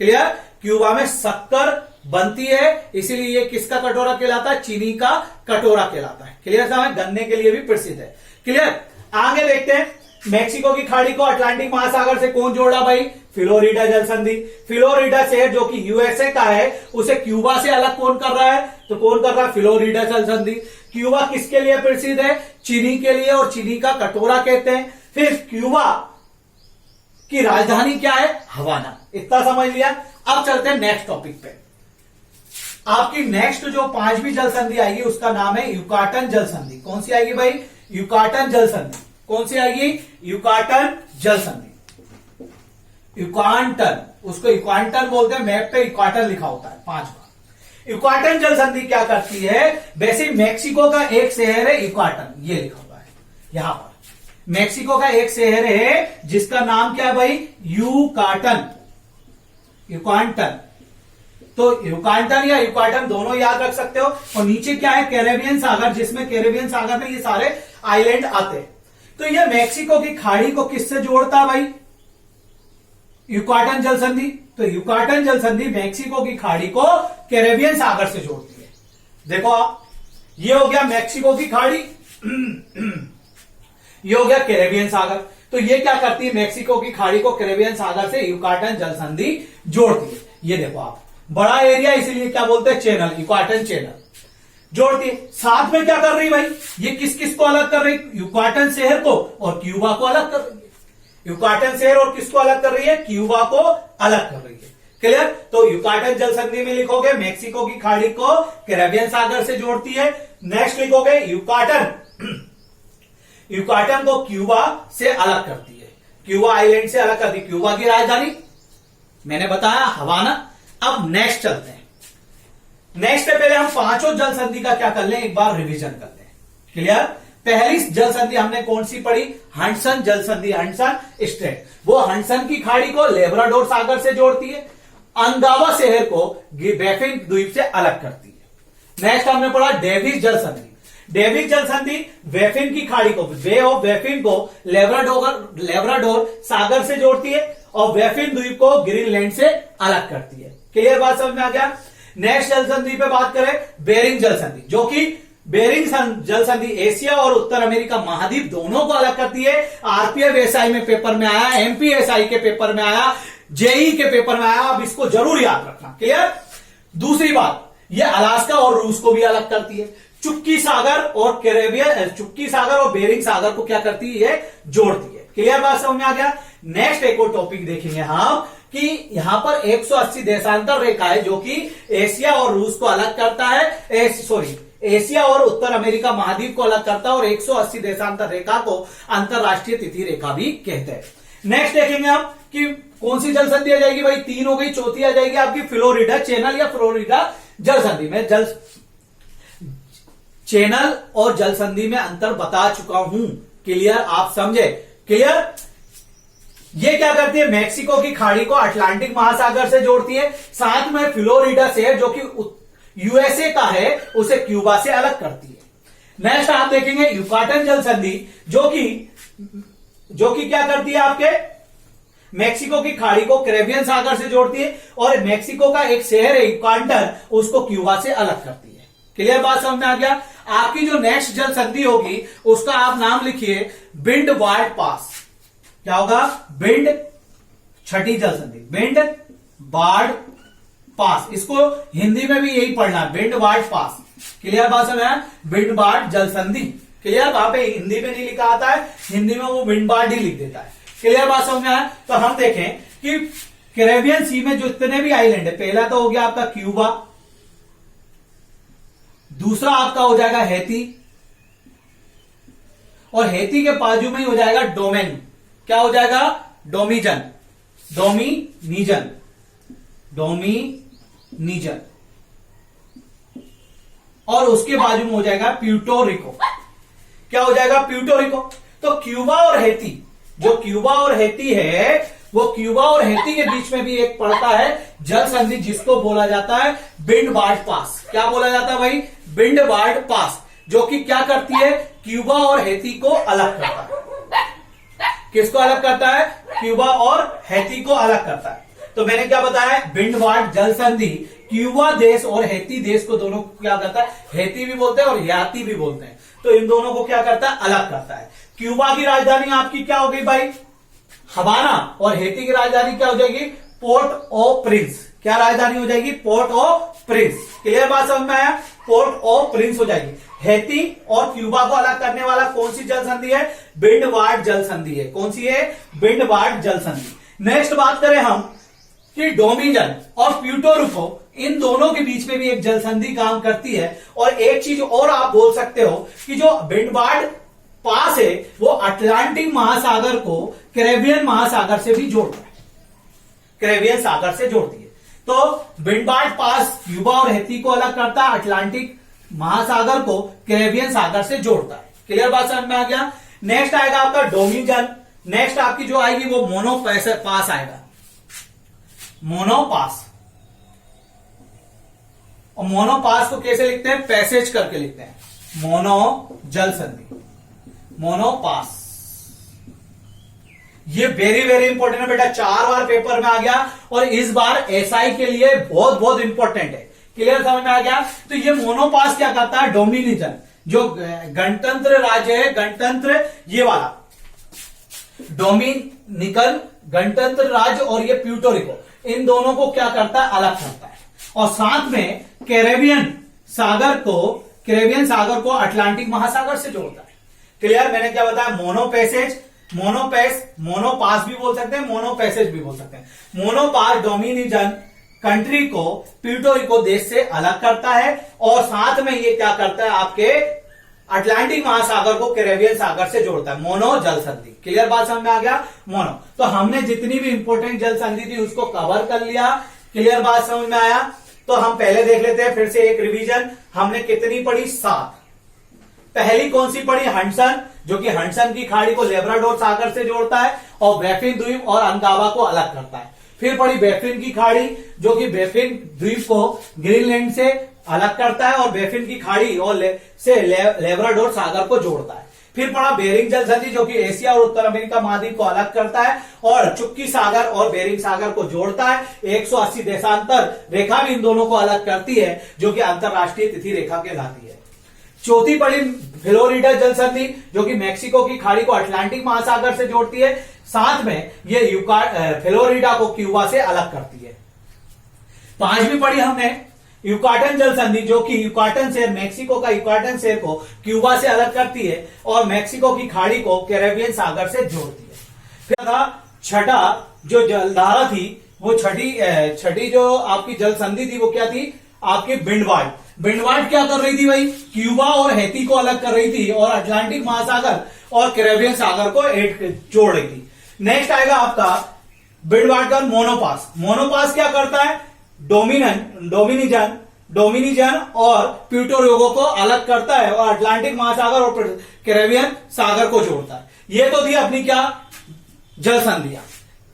क्लियर? क्यूबा में शक्कर बनती है, इसीलिए ये किसका कटोरा कहलाता है? चीनी का कटोरा कहलाता है। क्लियर समझ? गन्ने के लिए भी प्रसिद्ध है। क्लियर? आगे देखते हैं, मैक्सिको की खाड़ी को अटलांटिक महासागर से कौन जोड़ा भाई? फ्लोरिडा जल संधि। फ्लोरिडा शहर जो कि यूएसए का है, उसे क्यूबा से अलग कौन कर रहा है? तो कौन कर रहा है? फ्लोरिडा जल संधि। क्यूबा किसके लिए प्रसिद्ध है? चीनी के लिए, और चीनी का कटोरा कहते हैं। फिर क्यूबा की राजधानी क्या है? हवाना। इतना समझ लिया। अब चलते हैं नेक्स्ट टॉपिक पे। आपकी नेक्स्ट जो 5वीं जल संधि आएगी उसका नाम है युकाटन जल संधि। कौन सी आएगी भाई? युकाटन जल संधि। कौन सी आएगी? युकाटन जल संधि। युकाटन, उसको युकाटन बोलते हैं, मैप पे युकाटन लिखा होता है 5 बार। युकाटन जल संधि क्या करती है? वैसे मैक्सिको का एक शहर है युकाटन, ये लिखा हुआ है यहां पर। मैक्सिको का एक शहर है जिसका नाम क्या है भाई? युकाटन। तो युकाटन या युकाटन दोनों याद रख सकते हो। और नीचे क्या है? कैरेबियन सागर, जिसमें कैरेबियन सागर में ये सारे आइलैंड आते हैं। तो ये मैक्सिको की खाड़ी को किससे जोड़ता है भाई? युकाटन जल संधि। तो युकाटन जल संधि मैक्सिको की खाड़ी को कैरेबियन सागर से जोड़ती है। देखो आप, ये हो गया मैक्सिको की खाड़ी, ये हो गया कैरेबियन सागर। तो ये क्या करती है? मैक्सिको की खाड़ी को कैरेबियन सागर से युकाटन जल संधि जोड़ती है। ये देखो आप, बड़ा एरिया, इसीलिए क्या बोलते हैं? चैनल, युकाटन चैनल जोड़ती है। साथ में क्या कर रही भाई? ये किस किस को अलग कर रही? युकाटन शहर को और क्यूबा को अलग कर रही है। युकाटन शहर और किसको अलग कर रही है? क्यूबा को अलग कर रही है। क्लियर? तो युकाटन जल संधि में लिखोगे मैक्सिको की खाड़ी को कैरेबियन सागर से जोड़ती है। नेक्स्ट लिखोगे युकाटन को क्यूबा से अलग करती है, क्यूबा आइलैंड से अलग करती है। क्यूबा की राजधानी मैंने बताया हवाना। अब नेक्स्ट चलते हैं। नेक्स्ट है, पहले हम 5 जल संधि का क्या कर लें, एक बार रिवीजन कर लें। क्लियर? पहली जल संधि हमने कौन सी पढ़ी? हडसन जल संधि, हडसन स्ट्रेट। वो हडसन की खाड़ी को लेब्राडोर सागर से जोड़ती है, अंगावा शहर को बैफिन द्वीप से अलग करती है। नेक्स्ट हमने पढ़ा डेविस जल संधि। डेविस जल संधि बैफिन की खाड़ी को, बे ऑफ बैफिन को लेब्राडोर सागर से जोड़ती है और बैफिन द्वीप को ग्रीनलैंड से अलग करती है। क्लियर बात समझ में आ गया? नेक्स्ट जल संधि पे बात करें, बेरिंग जल संधि, जो कि बेरिंग जल संधि एशिया और उत्तर अमेरिका महाद्वीप दोनों को अलग करती है। आरपीएफ में पेपर में आया, एमपीएसआई के पेपर में आया, जेई के पेपर में आया, अब इसको जरूर याद रखना। क्लियर? दूसरी बात, ये अलास्का और रूस को भी अलग करती है। चुप्की सागर और बेरिंग सागर को क्या करती है? ये जोड़ती है। क्लियर बात समझ में आ गया? नेक्स्ट एक और टॉपिक देखेंगे हम कि यहां पर 180 देशांतर रेखा है जो कि एशिया और रूस को अलग करता है, एशिया और उत्तर अमेरिका महाद्वीप को अलग करता है, और 180 देशांतर रेखा को अंतरराष्ट्रीय तिथि रेखा भी कहते हैं। नेक्स्ट देखेंगे हम कि कौन सी जल संधि आ जाएगी भाई? 3 हो गई, चौथी आ जाएगी आपकी फ्लोरिडा चैनल या फ्लोरिडा जल संधि। में चैनल और जल संधि में अंतर बता चुका हूं। क्लियर? आप समझे? क्लियर? ये क्या करती है, मैक्सिको की खाड़ी को अटलांटिक महासागर से जोड़ती है, साथ में फ्लोरिडा शहर जो कि यूएसए का है उसे क्यूबा से अलग करती है। नेक्स्ट आप देखेंगे युकाटन जल संधि जो कि क्या करती है, आपके मैक्सिको की खाड़ी को कैरेबियन सागर से जोड़ती है और मैक्सिको का एक शहर है युकाटन, उसको क्यूबा से अलग करती है। क्लियर बात समझ में आ गया। आपकी जो नेक्स्ट जल संधि होगी उसका आप नाम लिखिए बिंड वार्ड पास। क्या होगा, बिंड, छठी जल संधि बिंड वार्ड पास। इसको हिंदी में भी यही पढ़ना, बिंड वार्ड पास। क्लियर बात समझ में, बिंड वार्ड जल संधि। क्लियर, वहां पे हिंदी में नहीं लिखा आता है, हिंदी में वो बिंड वार्ड ही लिख देता है। क्लियर बात समझ में आया। तो हम देखें कि कैरेबियन सी में जो जितने भी आइलैंड है, पहला तो हो गया आपका क्यूबा, दूसरा आपका हो जाएगा हैती, और हैती के बाजू में ही हो जाएगा डोमेन। क्या हो जाएगा, डोमिनिजन, डोमिनिजन, और उसके बाजू में हो जाएगा प्यूर्टोरिको। क्या हो जाएगा, प्यूर्टोरिको। तो क्यूबा और हैती, जो क्यूबा और हैती है वो क्यूबा और हैती के बीच में भी एक पड़ता है जल संधि जिसको बोला जाता है बिंड वार्ड पास। क्या बोला जाता है भाई, बिंड वार्ड पास, जो कि क्या करती है, क्यूबा और हैती को अलग करता है। किसको अलग करता है, क्यूबा और हैती को अलग करता है। तो मैंने क्या बताया, बिंड वार्ड जल संधि क्यूबा देश और हैती देश को दोनों को क्या करता है, हैती भी बोलते हैं और याती भी बोलते हैं, तो इन दोनों को क्या करता है, अलग करता है। क्यूबा की राजधानी आपकी क्या हो गई भाई, हवाना, और हैती की राजधानी क्या हो जाएगी, पोर्ट ओ प्रिंस। क्या राजधानी हो जाएगी, पोर्ट ओ प्रिंस। क्लियर बात समझ में आया, पोर्ट ओ प्रिंस हो जाएगी। हैती और क्यूबा को अलग करने वाला कौन सी जल संधि है, बिंड वार्ड जल संधि है। कौन सी है, बिंड वार्ड जल संधि। नेक्स्ट बात करें हम कि डोमिनिजन और प्यूर्टोरिको, इन दोनों के बीच में भी एक जल संधि काम करती है। और एक चीज और आप बोल सकते हो कि जो बिंड वार्ड पास है वो अटलांटिक महासागर को कैरेबियन महासागर से भी जोड़ता है, कैरेबियन सागर से जोड़ती है। तो बिंड वार्ड पास क्यूबा और हैती को अलग करता है, अटलांटिक महासागर को कैरेबियन सागर से जोड़ता है। क्लियर बात समझ में आ गया। नेक्स्ट आएगा आपका डोमिनिजन। नेक्स्ट आपकी जो आएगी वो मोनोपास आएगा, मोनोपास। और मोनोपास को कैसे लिखते हैं, पैसेज करके लिखते हैं, मोनो जल संधि, मोनोपास। ये वेरी वेरी इंपॉर्टेंट है बेटा, 4 बार पेपर में आ गया और इस बार एसआई के लिए बहुत बहुत इंपॉर्टेंट है। क्लियर समझ में आ गया। तो ये मोनोपास क्या करता है, डोमिनिजन जो गणतंत्र राज्य है, गणतंत्र ये वाला डोमिनिकन गणतंत्र राज्य, और ये प्यूर्टोरिको, इन दोनों को क्या करता है, अलग करता है। और साथ में कैरेबियन सागर को अटलांटिक महासागर से जोड़ता है। क्लियर, मैंने क्या बताया, मोनोपैसेज, मोनोपास भी बोल सकते हैं, मोनोपैसेज भी बोल सकते हैं। मोनोपास डोमिनिजन कंट्री को प्यूर्टोरिको देश से अलग करता है, और साथ में ये क्या करता है, आपके अटलांटिक महासागर को कैरेबियन सागर से जोड़ता है, मोनो जल संधि। क्लियर बात समझ में आ गया, मोनो। तो हमने जितनी भी इंपॉर्टेंट जल संधि थी उसको कवर कर लिया। क्लियर बात समझ में आया। तो हम पहले देख लेते हैं फिर से एक रिवीजन। हमने कितनी पढ़ी, 7। पहली कौन सी पढ़ी, हडसन, जो कि हडसन की खाड़ी को लेब्राडोर सागर से जोड़ता है और बैफिन द्वीप और अंगावा को अलग करता है। फिर पढ़ी बैफिन की खाड़ी, जो कि बैफिन द्वीप को ग्रीनलैंड से अलग करता है और बैफिन की खाड़ी और लेब्राडोर सागर को जोड़ता है। फिर पढ़ा बेरिंग जल संधि, जो कि एशिया और उत्तर अमेरिका महाद्वीप को अलग करता है और चुक्की सागर और बेरिंग सागर को जोड़ता है। 180 देशांतर रेखा भी इन दोनों को अलग करती है, जो कि अंतरराष्ट्रीय तिथि रेखा कहलाती है। चौथी पढ़ी फ्लोरिडा जल संधि, जो कि मैक्सिको की खाड़ी को अटलांटिक महासागर से जोड़ती है, साथ में ये फ्लोरिडा को क्यूबा से अलग करती है। 5वीं पढ़ी हमने युकाटन जल संधि, जो कि युकाटन शहर, मैक्सिको का युकाटन शहर को क्यूबा से अलग करती है और मैक्सिको की खाड़ी को कैरेबियन सागर से जोड़ती है। फिर था छठा जो जलधारा थी, वो छठी जो आपकी जल संधि थी वो क्या थी, आपकी बिंडवार्ड। बिंडवार्ड क्या कर रही थी भाई, क्यूबा और हैती को अलग कर रही थी और अटलांटिक महासागर और कैरेबियन सागर को जोड़ रही थी। नेक्स्ट आएगा आपका बिंडवार्ड का मोनोपास। मोनोपास क्या करता है, डोमिनिजन और प्यूर्टोरिको को अलग करता है और अटलांटिक महासागर और कैरेबियन सागर को जोड़ता है। ये तो थी अपनी क्या, जल संधियां।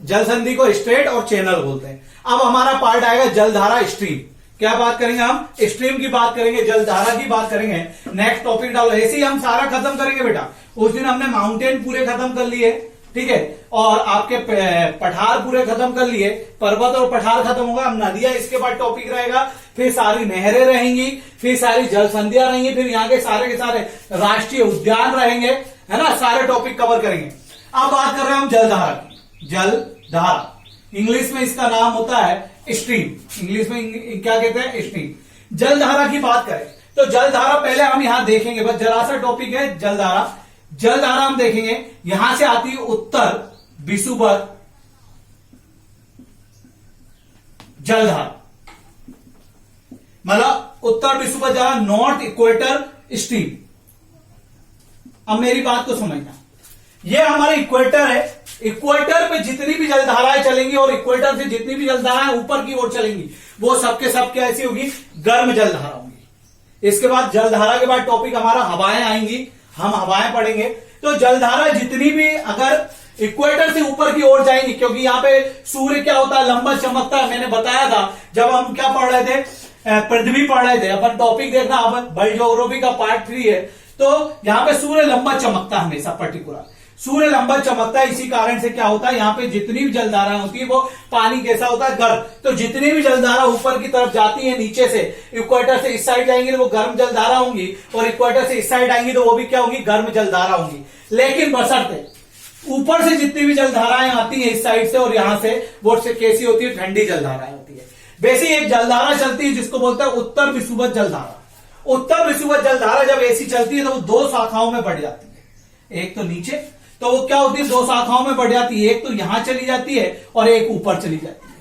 जल संधि को स्ट्रेट और चैनल बोलते हैं। अब हमारा पार्ट आएगा जलधारा स्ट्रीम। क्या बात करेंगे हम? स्ट्रीम की बात करेंगे, जलधारा की बात करेंगे। नेक्स्ट टॉपिक डालो, ऐसे ही हम सारा खत्म करेंगे बेटा। उस दिन हमने माउंटेन पूरे खत्म कर लिए, ठीक है, और आपके पठार पूरे खत्म कर लिए, पर्वत और पठार खत्म होगा। अब नदियां इसके बाद टॉपिक रहेगा, फिर सारी नहरें रहेंगी, फिर सारी जल संधियां रहेंगी, फिर यहाँ के सारे राष्ट्रीय उद्यान रहेंगे, है ना, सारे टॉपिक कवर करेंगे। अब बात कर रहे हैं हम जलधारा की। जलधारा इंग्लिश में इसका नाम होता है स्ट्रीम। इंग्लिश में क्या कहते हैं? स्ट्रीम। जलधारा की बात करें तो जलधारा पहले हम यहां देखेंगे, बस जरा सा टॉपिक है जलधारा। जलधारा हम देखेंगे, यहां से आती है उत्तर विषुवत जलधारा, मतलब उत्तर विषुवत जलधारा, नॉर्थ इक्वेटर स्ट्रीम। अब मेरी बात को समझना, ये हमारे इक्वेटर है। इक्वेटर पे जितनी भी जलधाराएं चलेंगी और इक्वेटर से जितनी भी जलधाराएं ऊपर की ओर चलेंगी, वो सबके सब कैसी होगी? गर्म जलधारा होंगी। इसके बाद जलधारा के बाद टॉपिक हमारा हवाएं आएंगी, हम हवाएं पढ़ेंगे। तो जलधारा जितनी भी अगर इक्वेटर से ऊपर की ओर जाएंगी, क्योंकि यहां पे सूर्य क्या होता है? लंबा चमकता है। मैंने बताया था जब हम क्या पढ़ रहे थे, पृथ्वी पढ़ रहे थे। अपन टॉपिक देखना, अब वर्ल्ड ज्योग्राफी का पार्ट 3 है। तो यहां पे सूर्य लंबा चमकता है, हमेशा पर्टिकुलर सूर्य लंबा चमकता है। इसी कारण से क्या होता है, यहाँ पे जितनी भी जलधाराएं होती है वो पानी कैसा होता है? गर्म। तो जितनी भी जलधारा ऊपर की तरफ जाती है, नीचे से इक्वेटर से इस साइड जाएंगी तो वो गर्म जलधारा होंगी, और इक्वेटर से इस साइड आएंगी तो वो भी क्या होगी? गर्म जलधारा होंगी। लेकिन बशर्ते ऊपर से जितनी भी जलधाराएं आती है इस साइड से और यहां से, वो कैसी होती है? ठंडी जलधाराएं होती है। वैसे एक जलधारा चलती है जिसको बोलते हैं उत्तर विषुवत जलधारा। उत्तर विषुवत जलधारा जब ऐसी चलती है तो वो दो शाखाओं में बढ़ जाती है। एक तो नीचे, तो वो क्या होती है? दो शाखाओं में बढ़ जाती है। एक तो यहां चली जाती है और एक ऊपर चली जाती है।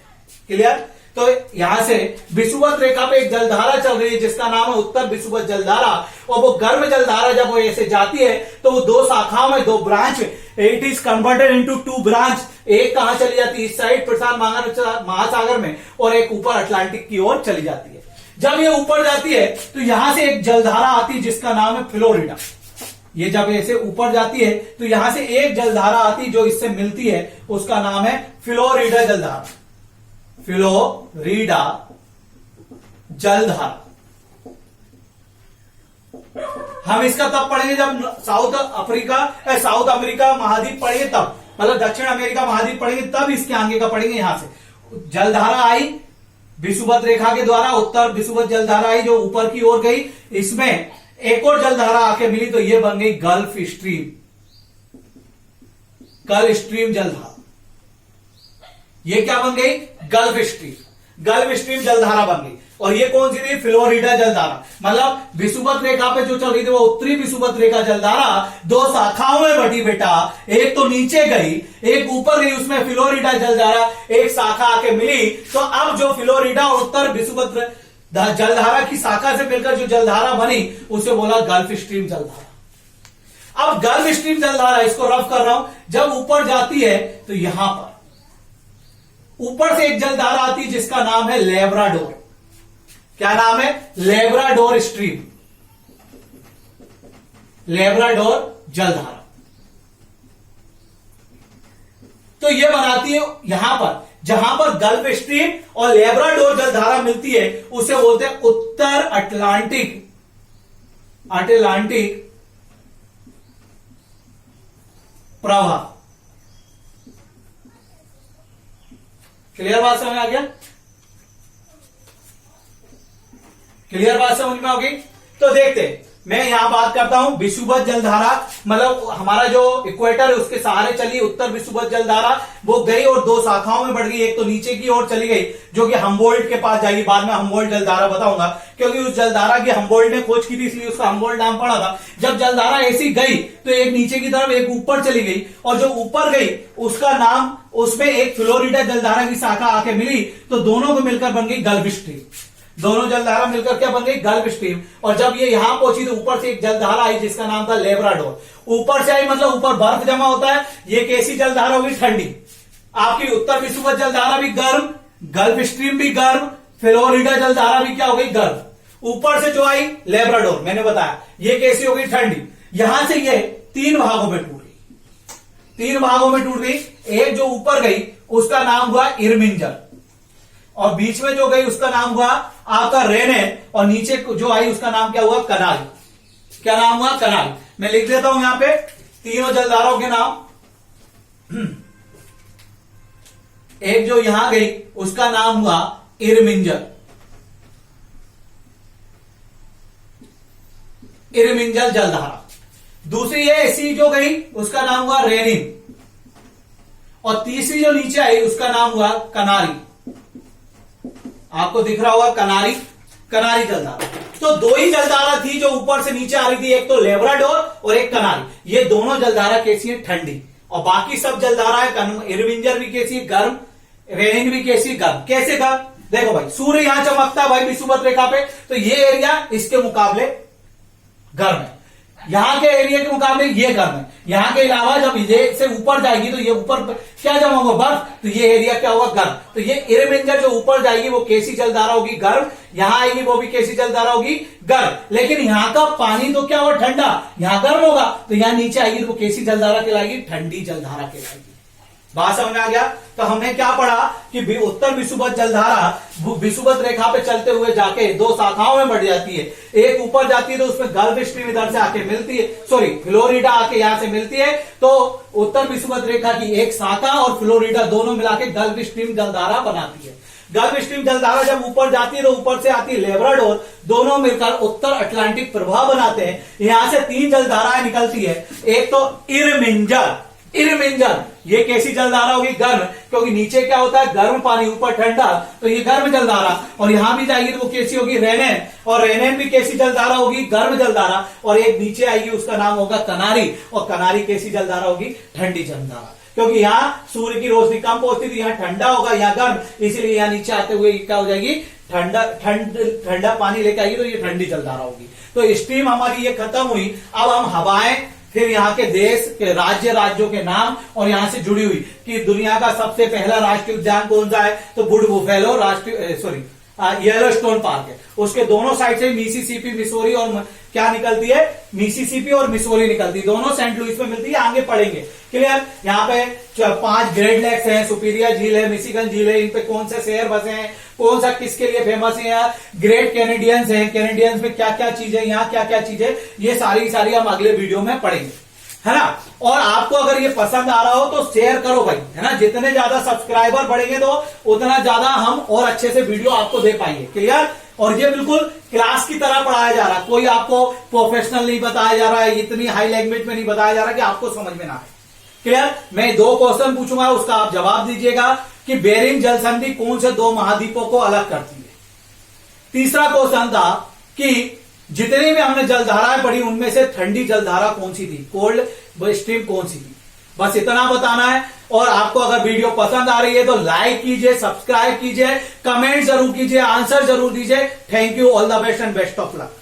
क्लियर? तो यहां से विषुवत रेखा पे एक जलधारा चल रही है जिसका नाम है उत्तर विषुवत जलधारा, और वो गर्म जलधारा जब वो ऐसे जाती है तो वो दो शाखाओं में, दो branch, it is converted into 2 branch. एक कहां चली जाती है? इस साइड प्रशांत महासागर में, और एक ऊपर अटलांटिक की ओर चली जाती है। जब ये ऊपर जाती है तो यहां से एक जलधारा आती है जिसका नाम है फ्लोरिडा। ये जब ऐसे ऊपर जाती है तो यहां से एक जलधारा आती है जो इससे मिलती है, उसका नाम है फ्लोरिडा जलधारा। फ्लोरिडा जलधारा हम इसका तब पढ़ेंगे जब साउथ अमेरिका महाद्वीप पढ़ेंगे, तब मतलब दक्षिण अमेरिका महाद्वीप पढ़ेंगे, तब इसके आगे का पढ़ेंगे। यहां से जलधारा आई विषुवत रेखा के द्वारा, उत्तर विषुवत जलधारा आई जो ऊपर की ओर गई, इसमें एक और जलधारा आके मिली तो ये बन गई गल्फ स्ट्रीम। गल्फ स्ट्रीम जलधारा, ये क्या बन गई? Gulf stream. गल्फ स्ट्रीम जलधारा बन गई। और ये कौन सी थी? फ्लोरिडा जलधारा। मतलब विषुवत रेखा पे जो चल रही थी वो उत्तरी विषुवत रेखा जलधारा दो शाखाओं में बटी बेटा। एक तो नीचे गई, एक ऊपर गई, उसमें फ्लोरिडा जलधारा एक शाखा आके मिली। तो अब जो फ्लोरिडा और उत्तर विषुवत जलधारा की शाखा से मिलकर जो जलधारा बनी उसे बोला गल्फ स्ट्रीम जलधारा। अब गल्फ स्ट्रीम जलधारा, इसको रफ कर रहा हूं, जब ऊपर जाती है तो यहां पर ऊपर से एक जलधारा आती है जिसका नाम है लेब्राडोर। क्या नाम है? Labrador stream. लेब्राडोर जलधारा। तो यह बनाती है यहां पर, जहां पर गल्फ स्ट्रीम और लेब्राडोर जलधारा मिलती है उसे बोलते हैं उत्तर अटलांटिक प्रवाह। क्लियर बात समझ आ गया? क्लियर बात समझ में आ गई? तो देखते, मैं यहां बात करता हूं विषुवत जलधारा, मतलब हमारा जो इक्वेटर है उसके सहारे चली उत्तर विषुवत जलधारा, वो गई और दो शाखाओं में बढ़ गई। एक तो नीचे की ओर चली गई जो कि हम्बोल्ट के पास जाएगी, बाद में हम्बोल्ट जलधारा बताऊंगा, क्योंकि उस जलधारा की हम्बोल्ट ने खोज की थी इसलिए उसका हम्बोल्ट नाम पड़ा था। जब जलधारा ऐसी गई तो एक नीचे की तरफ एक ऊपर चली गई, और जो ऊपर गई उसका नाम, उसमें एक फ्लोरिडा जलधारा की शाखा आके मिली, तो दोनों को मिलकर बन गई गल्फ स्ट्रीम। दोनों जलधारा मिलकर क्या बन गई? Gulf stream. और जब ये यहां पहुंची तो ऊपर से एक जलधारा आई जिसका नाम था लेब्राडोर। ऊपर से आई मतलब ऊपर बर्फ जमा होता है, ये कैसी जलधारा होगी? ठंडी। आपकी उत्तर विषुवत जलधारा भी गर्म, गल्फ स्ट्रीम भी गर्म, फ्लोरिडा जलधारा भी क्या हो गई? गर्म। ऊपर से जो आई लेब्राडोर, मैंने बताया ये कैसी हो गई? ठंडी। यहां से ये 3 भागों में टूट गई। 3 भागों में टूट गई। एक जो ऊपर गई उसका नाम हुआ इरमिंजर, और बीच में जो गई उसका नाम हुआ आपका रेनेन, और नीचे जो आई उसका नाम क्या हुआ, कनारी। क्या नाम हुआ, कनारी। मैं लिख देता हूं यहां पे तीनों जलधाराओं के नाम। एक जो यहां गई उसका नाम हुआ इरमिंजर, इरमिंजर जलधारा। दूसरी है ऐसी जो गई उसका नाम हुआ रेनिन, और तीसरी जो नीचे आई उसका नाम हुआ कनारी। आपको दिख रहा होगा कनारी, कनारी जलधारा। तो दो ही जलधारा थी जो ऊपर से नीचे आ रही थी, एक तो लेब्राडोर और एक कनारी। ये दोनों जलधारा कैसी है, ठंडी, और बाकी सब जलधारा इरमिंजर भी कैसी है, गर्म, रेनिन भी कैसी, गर्म। कैसे गर्म, देखो भाई सूर्य यहां चमकता है भाई विषुवत रेखा पे, तो ये एरिया इसके मुकाबले गर्म है, यहां के एरिया के मुकाबले ये गर्म है। यहां के अलावा जब ये से ऊपर जाएगी तो ये ऊपर क्या जमा होगा, बर्फ, तो ये एरिया क्या होगा, गर्म। तो ये इरमिंजर जो ऊपर जाएगी वो कैसी जलधारा होगी, गर्म, यहां आएगी वो भी कैसी जलधारा होगी, गर्म। लेकिन यहां का पानी तो क्या होगा, ठंडा, यहां गर्म होगा, तो यहां नीचे आएगी तो वो कैसी जलधारा कहलाएगी, ठंडी जलधारा कहलाएगी। बात समझ में आ गया। तो हमने क्या पढ़ा कि उत्तर विषुवत जलधारा विषुवत रेखा पे चलते हुए जाके दो शाखाओं में बढ़ जाती है। एक ऊपर जाती है तो उसमें गल्फ स्ट्रीम इधर से आके मिलती है, सॉरी फ्लोरिडा आके यहां से मिलती है, तो उत्तर विषुवत रेखा की एक शाखा और फ्लोरिडा दोनों मिलाके गल्फ स्ट्रीम जलधारा बनाती है। गल्फ स्ट्रीम जलधारा जब ऊपर जाती है तो ऊपर से आती है लेब्राडोर, दोनों मिलकर उत्तर अटलांटिक प्रवाह बनाते हैं। यहां से तीन जलधाराएं निकलती है, एक तो इरमिंजर, इरमिंजर ये कैसी जलधारा होगी, गर्म, क्योंकि नीचे क्या होता है, गर्म पानी, ऊपर ठंडा, तो ये गर्म जलधारा। और यहां भी जाएगी तो वो कैसी होगी, रेनेन, और रेनेन भी कैसी जलधारा होगी, गर्म जलधारा। और एक नीचे आएगी उसका नाम होगा कनारी, और कनारी कैसी जलधारा होगी, ठंडी जलधारा, क्योंकि यहां सूर्य की रोशनी कम पहुंचती थी, यहां ठंडा होगा, यहां गर्म, इसलिए यहां नीचे आते हुए क्या हो जाएगी, ठंडा पानी लेकर आएगी तो ये ठंडी जलधारा होगी। तो स्ट्रीम हमारी ये खत्म हुई। अब हम हवाएं, फिर यहाँ के देश के राज्यों के नाम, और यहां से जुड़ी हुई कि दुनिया का सबसे पहला राष्ट्रीय उद्यान कौन सा है, तो वुड बुफेलो राष्ट्रीय येलोस्टोन पार्क है। उसके दोनों साइड से मिसिसिपी, मिसोरी, और क्या निकलती है, मिसिसिपी और मिसोरी निकलती है, दोनों सेंट लुइस में मिलती है, आगे पढ़ेंगे, क्लियर। यहाँ पे 5 ग्रेट लेक्स हैं, सुपीरियर झील है, मिशिगन झील है, इन पे कौन से शहर बसे हैं, कौन सा किसके लिए फेमस है, यहाँ ग्रेट कैनेडियंस है, कैनेडियंस में क्या क्या चीजें, यहाँ क्या क्या चीजें, ये सारी हम अगले वीडियो में पढ़ेंगे, है ना। और आपको अगर ये पसंद आ रहा हो तो शेयर करो भाई, है ना। जितने ज्यादा सब्सक्राइबर बढ़ेंगे तो उतना ज्यादा हम और अच्छे से वीडियो आपको दे पाएंगे, क्लियर। और ये बिल्कुल क्लास की तरह पढ़ाया जा रहा है, कोई आपको प्रोफेशनल नहीं बताया जा रहा है, इतनी हाई लैंग्वेज में नहीं बताया जा रहा कि आपको समझ में ना आए, क्लियर। मैं 2 क्वेश्चन पूछूंगा, उसका आप जवाब दीजिएगा कि बेरिंग जल संधि कौन से 2 महाद्वीपों को अलग करती है। तीसरा क्वेश्चन था कि जितनी भी हमने जलधाराएं पढ़ी उनमें से ठंडी जलधारा कौन सी थी, कोल्ड स्ट्रीम कौन सी थी, बस इतना बताना है। और आपको अगर वीडियो पसंद आ रही है तो लाइक कीजिए, सब्सक्राइब कीजिए, कमेंट जरूर कीजिए, आंसर जरूर दीजिए। Thank you, all the best and best of luck.